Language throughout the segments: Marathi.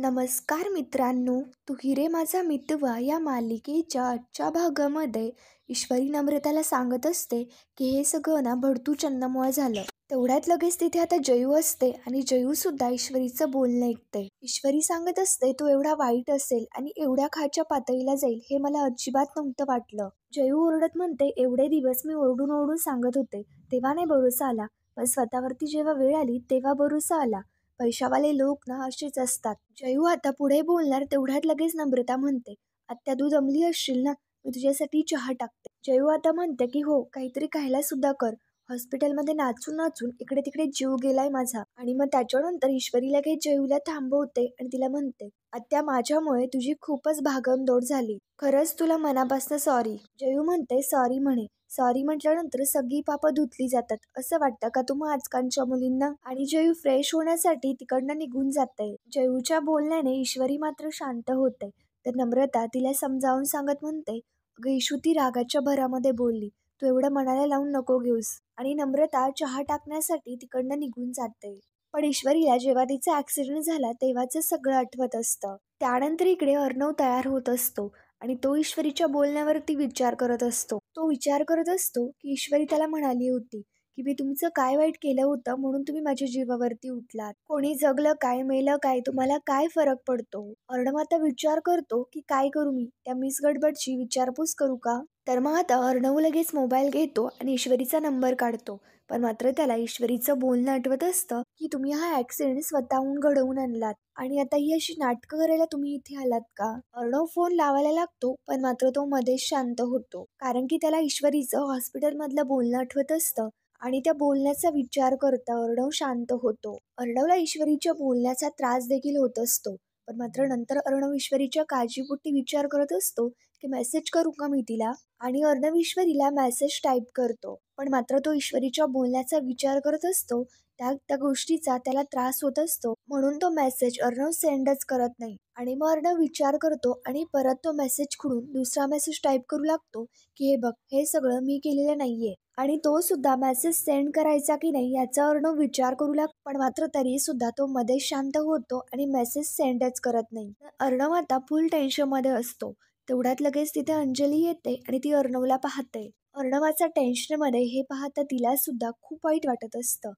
नमस्कार मित्रांनो, तू हिरे माझा मितवा या मालिकेच्या आजच्या भागामध्ये ईश्वरी नम्रताला सांगत असते की हे सगळं ना भडतू चंदमुळं झालं. तेवढ्यात लगेच तिथे आता जयू असते आणि जयू सुद्धा ईश्वरीचं बोलणं ऐकते. ईश्वरी सांगत असते तो एवढा वाईट असेल आणि एवढ्या खालच्या पातळीला जाईल हे मला अजिबात नव्हतं वाटलं. जयू ओरडत म्हणते, एवढे दिवस मी ओरडून ओरडून सांगत होते तेव्हा नाही भरोसा आला, पण स्वतःवरती जेव्हा वेळ आली तेव्हा भरोसा आला. पैशावाले लोक ना असेच असतात. जयू आता पुढे बोलणार तेवढ्यात लगेच नम्रता म्हणते, आत्या तू जमली असशील ना, मी तुझ्यासाठी चहा टाकते. जयू आता म्हणते की हो, काहीतरी खायला सुद्धा कर. हॉस्पिटलमध्ये नाचून नाचून इकडे तिकडे जीव गेलाय माझा. आणि मग त्याच्यानंतर ईश्वरी लगेच जयूला थांबवते आणि तिला म्हणते, आत्या माझ्यामुळे तुझी खूपच भागमदौड झाली. खरंच तुला मनापासून सॉरी. जयू म्हणते सॉरी म्हणे. सॉरी म्हटल्यानंतर सगळी पापं धुतली जातात असं वाटतं का तुम्हा आजकालच्या मुलींना? आणि जयू फ्रेश होण्यासाठी तिकडनं निघून जाते. जयूच्या बोलण्याने ईश्वरी मात्र शांत होते. तर नम्रता तिला समजावून सांगत म्हणते, अगं ईशू ती रागाच्या भरामध्ये बोलली, तू एवढं मनाला लावून नको घेऊस. आणि नम्रता चहा टाकण्यासाठी तिकडनं निघून जाते. पण ईश्वरीला जेव्हा तिचा ऍक्सिडेंट झाला तेव्हाच सगळं आठवत असतं. त्यानंतर इकडे अर्णव तयार होत असतो आणि तो ईश्वरीच्या बोलण्यावरती विचार करत असतो. तो विचार करत असतो की ईश्वरी त्याला म्हणाली होती की मी तुमचं काय वाईट केलं होतं म्हणून तुम्ही माझ्या जीवावरती उठलात. कोणी जगलं काय मेलं काय तुम्हाला काय फरक पडतो? अर्णव आता विचार करतो की काय करू मी, त्या मिस गडबडची विचारपूस करू का? तर मग आता अर्णव लगेच मोबाईल घेतो आणि ईश्वरीचा नंबर काढतो. पण मात्र त्याला ईश्वरीचं बोलणं आठवत असतं की तुम्ही हा ऍक्सिडेंट स्वतःहून घडवून आणलात आणि आता ही अशी नाटकं करायला तुम्ही इथे आलात का? अर्णव फोन लावायला लागतो पण मात्र तो मध्येच शांत होतो, कारण की त्याला ईश्वरीचं हॉस्पिटलमधलं बोलणं आठवत असतं आणि त्या बोलण्याचा विचार करता अर्णव शांत होतो. अर्णवला ईश्वरीच्या बोलण्याचा त्रास देखील होत असतो. पण मात्र नंतर अर्णव ईश्वरीच्या काळजीपोटी विचार करत असतो की मेसेज करू का मी तिला? आणि अर्णव ईश्वरीला मेसेज टाईप करतो. पण मात्र तो ईश्वरीच्या बोलण्याचा विचार करत असतो. त्या गोष्टीचा त्याला त्रास होत असतो म्हणून तो मेसेज अर्णव सेंडच करत नाही. आणि मग अर्णव विचार करतो आणि परत तो मेसेज खोडून दुसरा मेसेज टाईप करू लागतो की हे बघ, हे सगळं मी केलेलं नाहीये. आणि तो सुद्धा मेसेज सेंड करायचा की नाही याचा अर्णव विचार करू लागतो. पण मात्र तरी सुद्धा तो मध्ये शांत होतो आणि मेसेज सेंडच करत नाही. अर्णव आता फुल टेन्शन मध्ये असतो. तेवढ्यात लगेच तिथे अंजली येते आणि ती अर्णवला पाहते. अर्णवाचा टेन्शनमध्ये हे पाहता तिला सुद्धा खूप वाईट वाटत असतं.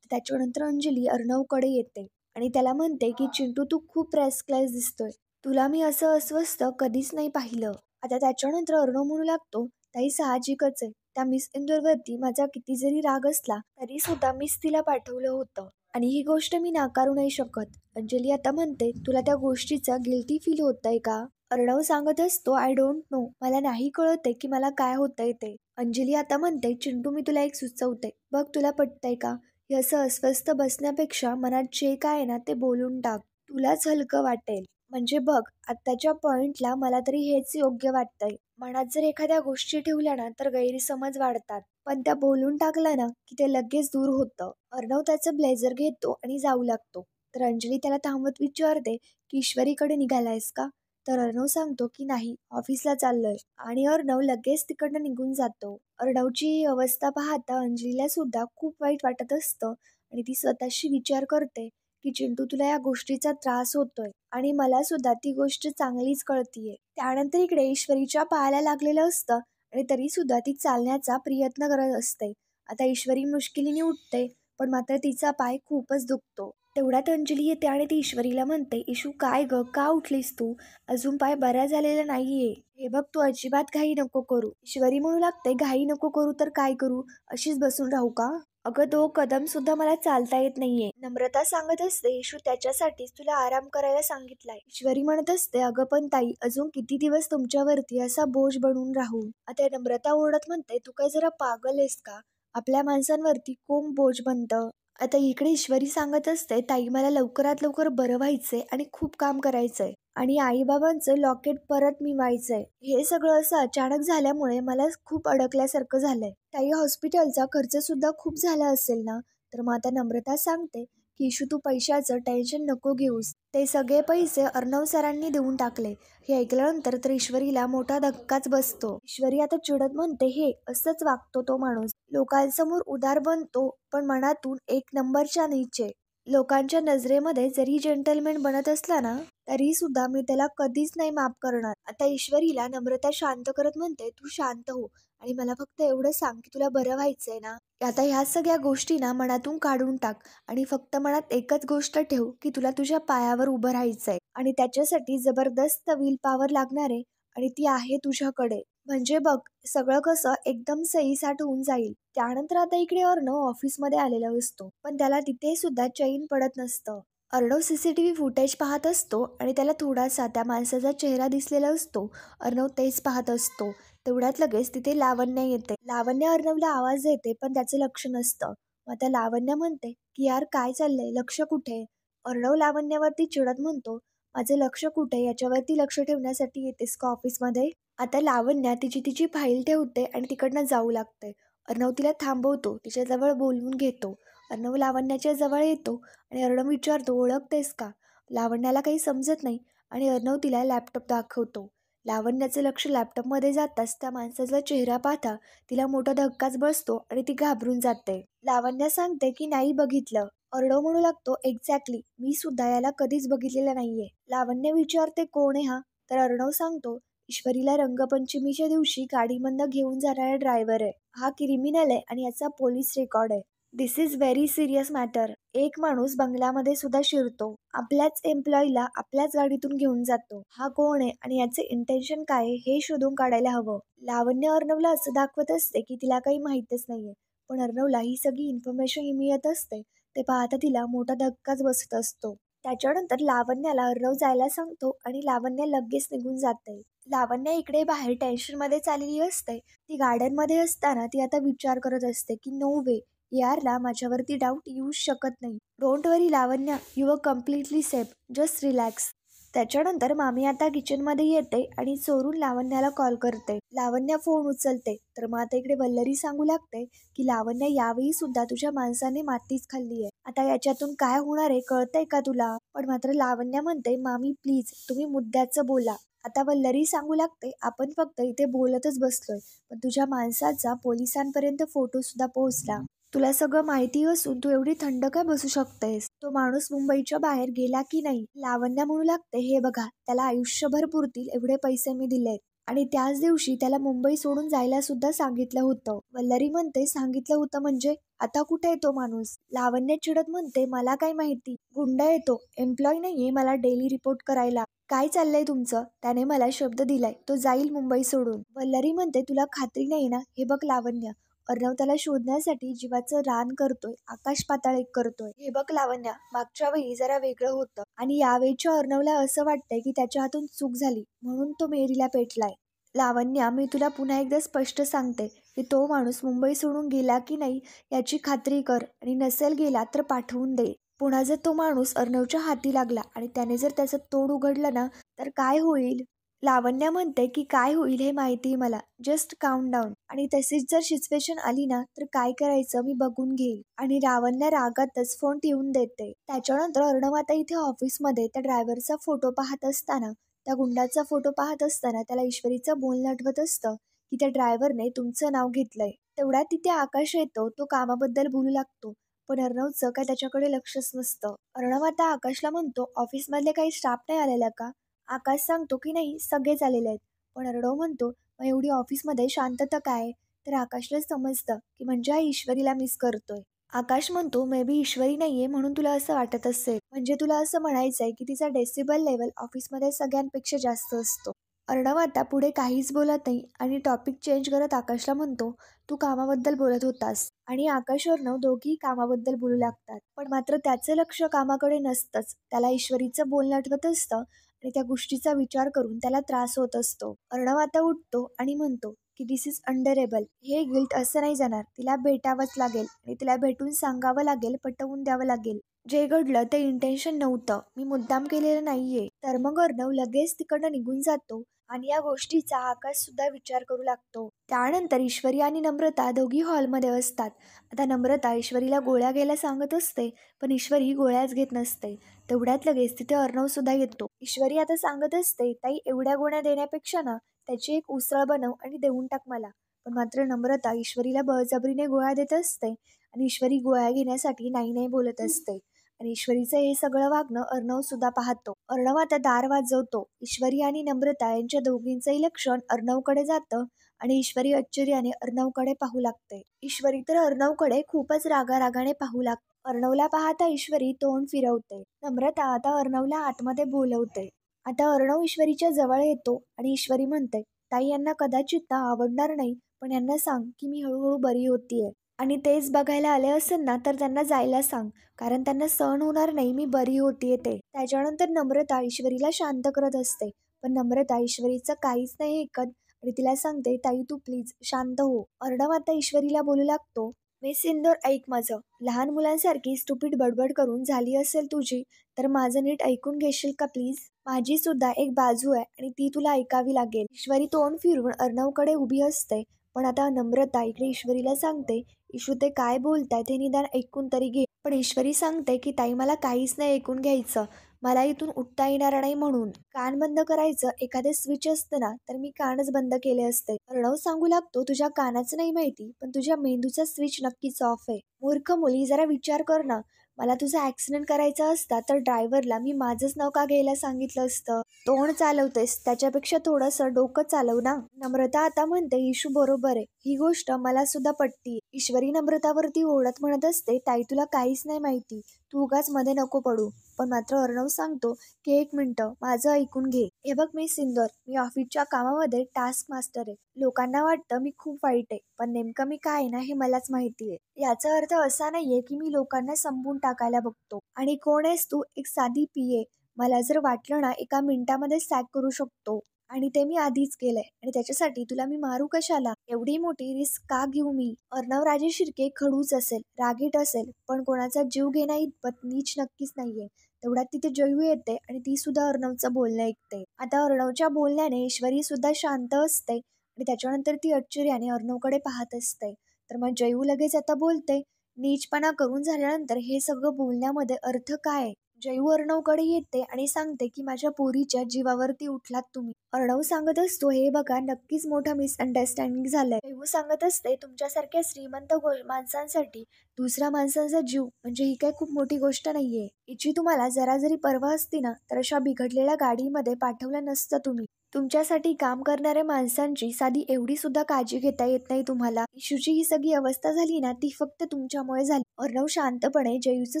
त्याच्यानंतर अंजली अर्णवकडे येते आणि त्याला म्हणते की चिंटू तू खूप रेस्टलेस दिसतोय, तुला मी असं अस्वस्थ कधीच नाही पाहिलं. आता त्याच्यानंतर अर्णव म्हणू लागतो, ताई साहजिकच आहे, त्या मिस इंदोरवरती माझा किती जरी राग असला तरी सुद्धा मीच तिला पाठवलं होतं आणि ही गोष्ट मी नाकारू नाही शकत. अंजली आता म्हणते, तुला त्या गोष्टीचा गिल्टी फील होतंय का? अर्णव सांगत असतो, आय डोंट नो, मला नाही कळतंय की मला काय होतंय ते. अंजली आता म्हणते, चिंटू मी तुला एक सुचवते, बघ तुला पटतंय का? हे असं अस्वस्थ बसण्यापेक्षा मनात जे काय आहे ना ते बोलून टाक, तुलाच हलकं वाटेल. म्हणजे बघ, आत्ताच्या पॉइंटला मला तरी हेच योग्य वाटतंय. मनात जर एखाद्या गोष्टी ठेवल्या ना तर गैरसमज वाढतात, पण त्या बोलून टाकलं ना की ते लगेच दूर होतं. अर्णव त्याचं ब्लेझर घेतो आणि जाऊ लागतो. तर अंजली त्याला थांबवत विचारते की ईश्वरीकडे निघालायस का? तर अर्णव सांगतो की नाही, ऑफिसला चाललोय. आणि अर्णव लगेच तिकडनं निघून जातो. अर्णवची ही अवस्था पाहता अंजलीला सुद्धा खूप वाईट वाटत असतं आणि ती स्वतःशी विचार करते की चिंटू तुला या गोष्टीचा त्रास होतोय आणि मला सुद्धा ती गोष्ट चांगलीच कळतीये. त्यानंतर इकडे ईश्वरीच्या पायाला लागलेलं असतं आणि तरी सुद्धा ती चालण्याचा प्रयत्न करत असते. आता ईश्वरी मुश्किलीने उठते पण मात्र तिचा पाय खूपच दुखतो. तेवढ्यात अंजली येते आणि ती ईश्वरीला म्हणते, इशू काय ग, का उठलीस तू? अजून पाय बरा झालेला नाहीये. हे बघ तू अजिबात घाई नको करू. ईश्वरी म्हणू लागते, घाई नको करू तर काय करू, अशीच बसून राहू का? अगं 2 कदम सुद्धा मला चालता येत नाहीये. नम्रता सांगत असते, इशू त्याच्यासाठीच तुला आराम करायला सांगितलाय. ईश्वरी म्हणत असते, अगं पण ताई, अजून किती दिवस तुमच्यावरती असा बोज बनून राहू? आता नम्रता ओरडत म्हणते, तू काय जरा पागल आहेस का? आपल्या माणसांवरती कोण बोज बनतं? आता इकडे ईश्वरी सांगत असते, ताई मला लवकरात लवकर बरं व्हायचंय आणि खूप काम करायचंय आणि आईबाबांचं लॉकेट परत मिळवायचंय. हे सगळं असं अचानक झाल्यामुळे मला खूप अडकल्यासारखं झालंय. ताई हॉस्पिटलचा खर्च सुद्धा खूप झाला असेल ना? तर मग आता नम्रता सांगते की इशू तू पैशाचं टेन्शन नको घेऊस, ते सगळे पैसे अर्णव सरांनी देऊन टाकले. हे ऐकल्यानंतर तर ईश्वरीला मोठा धक्काच बसतो. ईश्वरी आता चिडत म्हणते, हे असंच वागतो तो माणूस, लोकांसमोर उदार बनतो पण मनातून 1 नंबरच्या नीचे. लोकांच्या नजरेमध्ये जरी जेंटलमॅन बनत असला ना, तरी सुद्धा मी त्याला कधीच नाही माफ करणार. आता ईश्वरीला नम्रता शांत करत म्हणते, तू शांत हो आणि मला फक्त एवढं सांग की तुला बरं व्हायचंय ना. आता ह्या सगळ्या गोष्टी ना मनातून काढून टाक आणि फक्त मनात एकच गोष्ट ठेव की तुला तुझ्या पायावर उभं राहायचंय आणि त्याच्यासाठी जबरदस्त विल पॉवर लागणार आहे आणि ती आहे तुझ्याकडे. म्हणजे बघ, सगळं कसं एकदम सहीसाट होऊन जाईल. त्यानंतर आता इकडे अर्णव ऑफिसमध्ये आलेला असतो, पण त्याला तिथे सुद्धा चैन पडत नसतं. अर्णव सीसीटीव्ही फुटेज पाहत असतो आणि त्याला थोडासा त्या माणसाचा चेहरा दिसलेला असतो. अर्णव तेच पाहत असतो. तेवढ्यात लगेच तिथे लावण्य येते. लावण्य अर्णवला आवाज देते, पण त्याचं लक्ष नसतं. मग त्या लावण्य म्हणते की यार काय चाललंय, लक्ष कुठे? अर्णव लावण्यावरती चिडत म्हणतो, माझं लक्ष कुठे? याच्यावरती लक्ष ठेवण्यासाठी येतेस का ऑफिसमध्ये? आता लावण्या तिची फाईल ठेवते आणि तिकडनं जाऊ लागते. अर्णव तिला थांबवतो, तिच्याजवळ बोलवून घेतो. अर्णव लावण्याच्या जवळ येतो आणि अर्णव विचारतो, ओळखतेस का? लावण्याला काही समजत नाही आणि अर्णव तिला लॅपटॉप दाखवतो. लावण्याचं लक्ष लॅपटॉपमध्ये जाताच त्या माणसाचा चेहरा पाहता तिला मोठा धक्काच बसतो आणि ती घाबरून जाते. लावण्य सांगते की नाही बघितलं. अर्णव म्हणू लागतो, एक्झॅक्टली, मी सुद्धा याला कधीच बघितलेलं नाहीये. लावण्य विचारते, कोण आहे हा? तर अर्णव सांगतो, ईश्वरीला रंगपंचमीच्या दिवशी गाडीमधनं घेऊन जाणारा ड्रायव्हर आहे. हा क्रिमिनल आहे आणि याचा पोलीस रेकॉर्ड आहे. दिस इज व्हेरी सिरियस मॅटर. एक माणूस बंगल्यामध्ये सुद्धा शिरतो, आपल्याच एम्प्लॉईला आपल्याच गाडीतून घेऊन जातो. हा कोण आहे आणि याचे इंटेन्शन काय आहे हे शोधून काढायला हवं. लावण्य अर्णवला असं दाखवत असते की तिला काही माहीतच नाहीये, पण अर्णवला ही सगळी इन्फॉर्मेशन मिळत असते. ते पाहता तिला मोठा धक्काच बसत असतो. त्याच्यानंतर लावण्याला अर्णव जायला सांगतो आणि लावण्य लगेच निघून जाते. लावण्य इकडे बाहेर टेन्शनमध्ये चाललेली असते. ती गार्डनमध्ये असताना ती आता विचार करत असते की नो वे, यारला माझ्यावरती डाऊट येऊच शकत नाही. Don't worry Lavanya, you are completely safe, just relax. त्याच्यानंतर मामी आता किचनमध्ये येते आणि चोरून लावण्याला कॉल करते. लावण्य फोन उचलते तर मग आता इकडे वल्लरी सांगू लागते की लावण्य, यावेळी सुद्धा तुझ्या माणसाने मातीच खाल्ली आहे. आता याच्यातून काय होणार आहे कळतंय का तुला? पण मात्र लावण्य म्हणते, मामी प्लीज तुम्ही मुद्द्याचं बोला. आता वल्लरी सांगू लागते, आपण फक्त इथे बोलतच बसलोय, पण तुझ्या माणसाचा पोलिसांपर्यंत फोटो सुद्धा पोहोचला. तुला सगळं माहिती असून तू एवढी थंड काय बसू शकतेस? तो माणूस मुंबईच्या बाहेर गेला की नाही? लावण्या म्हणू लागते, हे बघा, त्याला आयुष्यभर पुरतील एवढे पैसे मी दिलेत आणि त्याच दिवशी त्याला मुंबई सोडून जायला सुद्धा सांगितलं होतं. वल्लरी म्हणते, सांगितलं होतं म्हणजे? आता कुठे आहे तो माणूस? लावण्य चिडत म्हणते, मला काय माहिती, गुंडा येतो, एम्प्लॉय नाहीये मला डेली रिपोर्ट करायला. काय चाललंय तुमचं? त्याने मला शब्द दिलाय, तो जाईल मुंबई सोडून. वल्लरी म्हणते, तुला खात्री नाही ना? हे बघ लावण्य, अर्णव त्याला शोधण्यासाठी जीवाचं रान करतोय, आकाश पाताळ एक करतोय. हे बघ लावण्या, मागच्या वेळी जरा वेगळं होतं आणि यावेळीच्या अर्णवला असं वाटतंय की त्याच्या हातून चूक झाली म्हणून तो मेरीला पेटलाय. लावण्या, मी तुला पुन्हा एकदा स्पष्ट सांगते की तो माणूस मुंबई सोडून गेला की नाही याची खात्री कर आणि नसेल गेला तर पाठवून दे. पुन्हा जर तो माणूस अर्णवच्या हाती लागला आणि त्याने जर त्याचं तोंड उघडलं ना तर काय होईल? लावण्य म्हणते की काय होईल हे माहिती मला, जस्ट काउंट डाऊन. आणि तशीच जर सिच्युएशन आली ना तर काय करायचं मी बघून घेईल. आणि लावण्य रागातच फोन ठेवून देते. त्याच्यानंतर अर्णव आता इथे ऑफिसमध्ये त्या ड्रायव्हरचा फोटो पाहत असताना, त्या गुंडाचा फोटो पाहत असताना त्याला ईश्वरीचं बोलणं आठवत असतं की त्या ड्रायव्हरने तुमचं नाव घेतलंय. तेवढ्यात तिथे आकाश येतो. तो कामाबद्दल बोलू लागतो, पण अर्णवचं काय त्याच्याकडे लक्षच नसतं. अर्णव आता आकाशला म्हणतो, ऑफिसमधले काही स्टाफ नाही आलेला का? आकाश सांगतो की नाही, सगळेच आलेले आहेत. पण अर्णव म्हणतो, मग एवढी ऑफिसमध्ये शांतता काय? तर आकाशला समजतं की म्हणजे हा ईश्वरीला मिस करतोय. आकाश म्हणतो, मे बी ईश्वरी नाहीये म्हणून तुला असं वाटत असेल. म्हणजे तुला असं म्हणायचंय की तिचा डेसिबल लेवल ऑफिसमध्ये सगळ्यांपेक्षा जास्त असतो. अर्णव आता पुढे काहीच बोलत नाही आणि टॉपिक चेंज करत आकाशला म्हणतो, तू कामाबद्दल बोलत होतास. आणि आकाश अर्णव दोघी कामाबद्दल बोलू लागतात. पण मात्र त्याचं लक्ष कामाकडे नसतंच. त्याला ईश्वरीचं बोलणं आठवत असतं आणि त्या गोष्टीचा विचार करून त्याला त्रास होत असतो. अर्णव आता उठतो आणि म्हणतो की दिस इज अंडरेबल. हे गिल्ट असं नाही जाणार, तिला भेटावंच लागेल आणि तिला भेटून सांगावं लागेल, पटवून द्यावं लागेल. जे घडलं ते इंटेन्शन नव्हतं, मी मुद्दाम केलेलं नाहीये. तर मग अर्णव लगेच तिकडनं निघून जातो आणि या गोष्टीचा आकाश सुद्धा विचार करू लागतो. त्यानंतर ईश्वरी आणि नम्रता दोघी हॉलमध्ये असतात. आता नम्रता ईश्वरीला गोळ्या घ्यायला सांगत असते, पण ईश्वरी गोळ्याच घेत नसते. तेवढ्यात लगेच तिथे अर्णव सुद्धा येतो. ईश्वरी आता सांगत असते, ताई एवढ्या गोळ्या देण्यापेक्षा ना त्याची एक उसळ बनव आणि देऊन टाक मला. पण मात्र नम्रता ईश्वरीला बळजबरीने गोळ्या देत असते आणि ईश्वरी गोळ्या घेण्यासाठी नाही नाही बोलत असते. आणि ईश्वरीचं हे सगळं वागणं अर्णव सुद्धा पाहतो. अर्णव आता दार वाजवतो. ईश्वरी आणि नम्रता यांच्या दोघींचंही लक्ष अर्णवकडे जातं आणि ईश्वरी आश्चर्याने अर्णवकडे पाहू लागते. ईश्वरी तर अर्णवकडे खूपच रागारागाने पाहू लागते. अर्णवला पाहता ईश्वरी तोंड फिरवते. नम्रता आता अर्णवला आतमध्ये बोलवते. आता अर्णव ईश्वरीच्या जवळ येतो आणि ईश्वरी म्हणते, ताई यांना कदाचित ना आवडणार नाही, पण यांना सांग की मी हळूहळू बरी होतीये आणि तेच बघायला आले असेल ना तर त्यांना जायला सांग, कारण त्यांना सहन होणार नाही मी बरी होतीये ते. त्याच्यानंतर नम्रता ईश्वरीला शांत करत असते, पण नम्रता ईश्वरीचं काहीच नाही ऐकत आणि तिला सांगते, ताई तू प्लीज शांत हो. अर्णव आता ईश्वरीला बोलू लागतो, मिस इंदोर ऐक माझं. लहान मुलांसारखी स्टुपिड बडबड करून झाली असेल तुझी तर माझं नीट ऐकून घेशील का प्लीज. माझी सुद्धा एक बाजू आहे आणि ती तुला ऐकावी लागेल. ईश्वरी तोंड फिरवून अर्णवकडे उभी असते, पण आता नम्रता इकडे ईश्वरीला सांगते, ईशू ते काय बोलताय ते निदान ऐकून तरी घे. पण ईश्वरी सांगते की ताई मला काहीच नाही ऐकून घ्यायचं, मला इथून उठता येणार नाही म्हणून. कान बंद करायचं एखादे स्विच असतं ना तर मी कानच बंद केले असते. अर्णव सांगू लागतो, तुझ्या कानाचं नाही माहिती पण तुझ्या मेंदूचा स्विच नक्कीच ऑफ आहे. मूर्ख मुली जरा विचार कर ना, मला तुझा ऍक्सिडेंट करायचा असता तर ड्रायव्हरला मी माझंच नाव का घ्यायला सांगितलं असतं. तोंड चालवतेस त्याच्यापेक्षा थोडंसं डोकं चालव ना. नम्रता आता म्हणते, इशू बरोबर आहे, ही गोष्ट मला सुद्धा पटती. ईश्वरी नम्रतावरती ओढत म्हणत असते, ताई तुला काहीच नाही माहिती, तू उगाच मध्ये नको पडू. पण मात्र अर्णव सांगतो की एक मिनिटं माझं ऐकून घे. हे बघ मिस इंदोर, मी ऑफिसच्या कामामध्ये टास्क मास्टर आहे. लोकांना वाटतं मी खूप वाईट आहे, पण नेमकं मी काय ना हे मलाच माहिती आहे. याचा अर्थ असा नाहीये की मी लोकांना संपून टाकायला बघतो. आणि कोण आहेस तू? एक साधी पीए. मला जर वाटलं ना एका मिनिटामध्ये सॅक करू शकतो आणि ते मी आधीच केलंय आणि त्याच्यासाठी तुला मी मारू कशाला? एवढी मोठी रिस्क का घेऊ मी? अर्णव राजे शिर्के खडूस असेल, रागीट असेल, पण कोणाचा जीव घेण्या इतपत नीच नक्कीच नाहीये. तेवढ्यात तिथे जयू येते आणि ती सुद्धा अर्णवचं बोलणं ऐकते. आता अर्णवच्या बोलण्याने ईश्वरी सुद्धा शांत असते आणि त्याच्यानंतर ती आश्चर्याने अर्णवकडे पाहत असते. तर मग जयू लगेच आता बोलते, नीचपणा करून झाल्यानंतर हे सगळं बोलण्यामध्ये अर्थ काय? जयू अर्णवकडे येते आणि सांगते की माझ्या पोरीच्या जीवावरती उठलात तुम्ही. अर्णव सांगत असतो, हे बघा नक्कीच मोठं मिसअंडरस्टँडिंग झालंय. जयू सांगत असते, तुमच्यासारख्या श्रीमंत माणसांसाठी दुसऱ्या माणसाचा जीव म्हणजे ही काही खूप मोठी गोष्ट नाहीये. हिची तुम्हाला जरा जरी पर्वा असती ना तर अशा बिघडलेल्या गाडीमध्ये पाठवलं नसतं तुम्ही. तुमच्यासाठी काम करणाऱ्या माणसांची साधी एवढी सुद्धा काळजी घेता येत नाही तुम्हाला. इशूची ही सगळी अवस्था झाली ना ती फक्त तुमच्यामुळे झाली. अर्णव शांतपणे जयूचं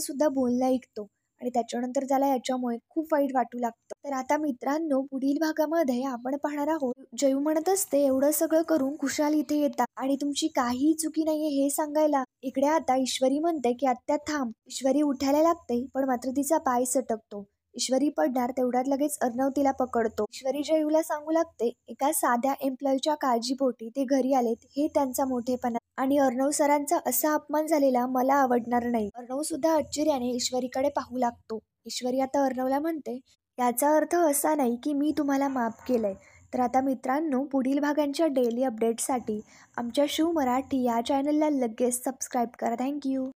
सुद्धा बोलणं ऐकतो आणि त्याच्यानंतर त्याला याच्यामुळे खूप वाईट वाटू लागतं. तर आता मित्रांनो, पुढील भागामध्ये आपण पाहणार आहोत, जयू म्हणत असते, एवढं सगळं करून खुशाल इथे येतात आणि तुमची काही चुकी नाहीये हे सांगायला. इकडे आता ईश्वरी म्हणते की आत्या थांब. ईश्वरी उठायला लागते पण मात्र तिचा पाय सटकतो. ईश्वरी पडणार तेवढ्यात लगेच अर्णव तिला पकडतो. ईश्वरी जयूला सांगू लागते, एका साध्या एम्प्लॉईच्या काळजीपोटी ते घरी आलेत हे त्यांचा मोठेपणा आणि अर्णव सरांचा असा अपमान झालेला मला आवडणार नाही. अर्णव सुद्धा आश्चर्याने ईश्वरीकडे पाहू लागतो. ईश्वरी आता अर्णवला म्हणते, याचा अर्थ असा नाही की मी तुम्हाला माफ केलंय. तर आता मित्रांनो, पुढील भागांच्या डेली अपडेटसाठी आमच्या शिव मराठी या चॅनलला लगेच सबस्क्राईब करा. थँक्यू.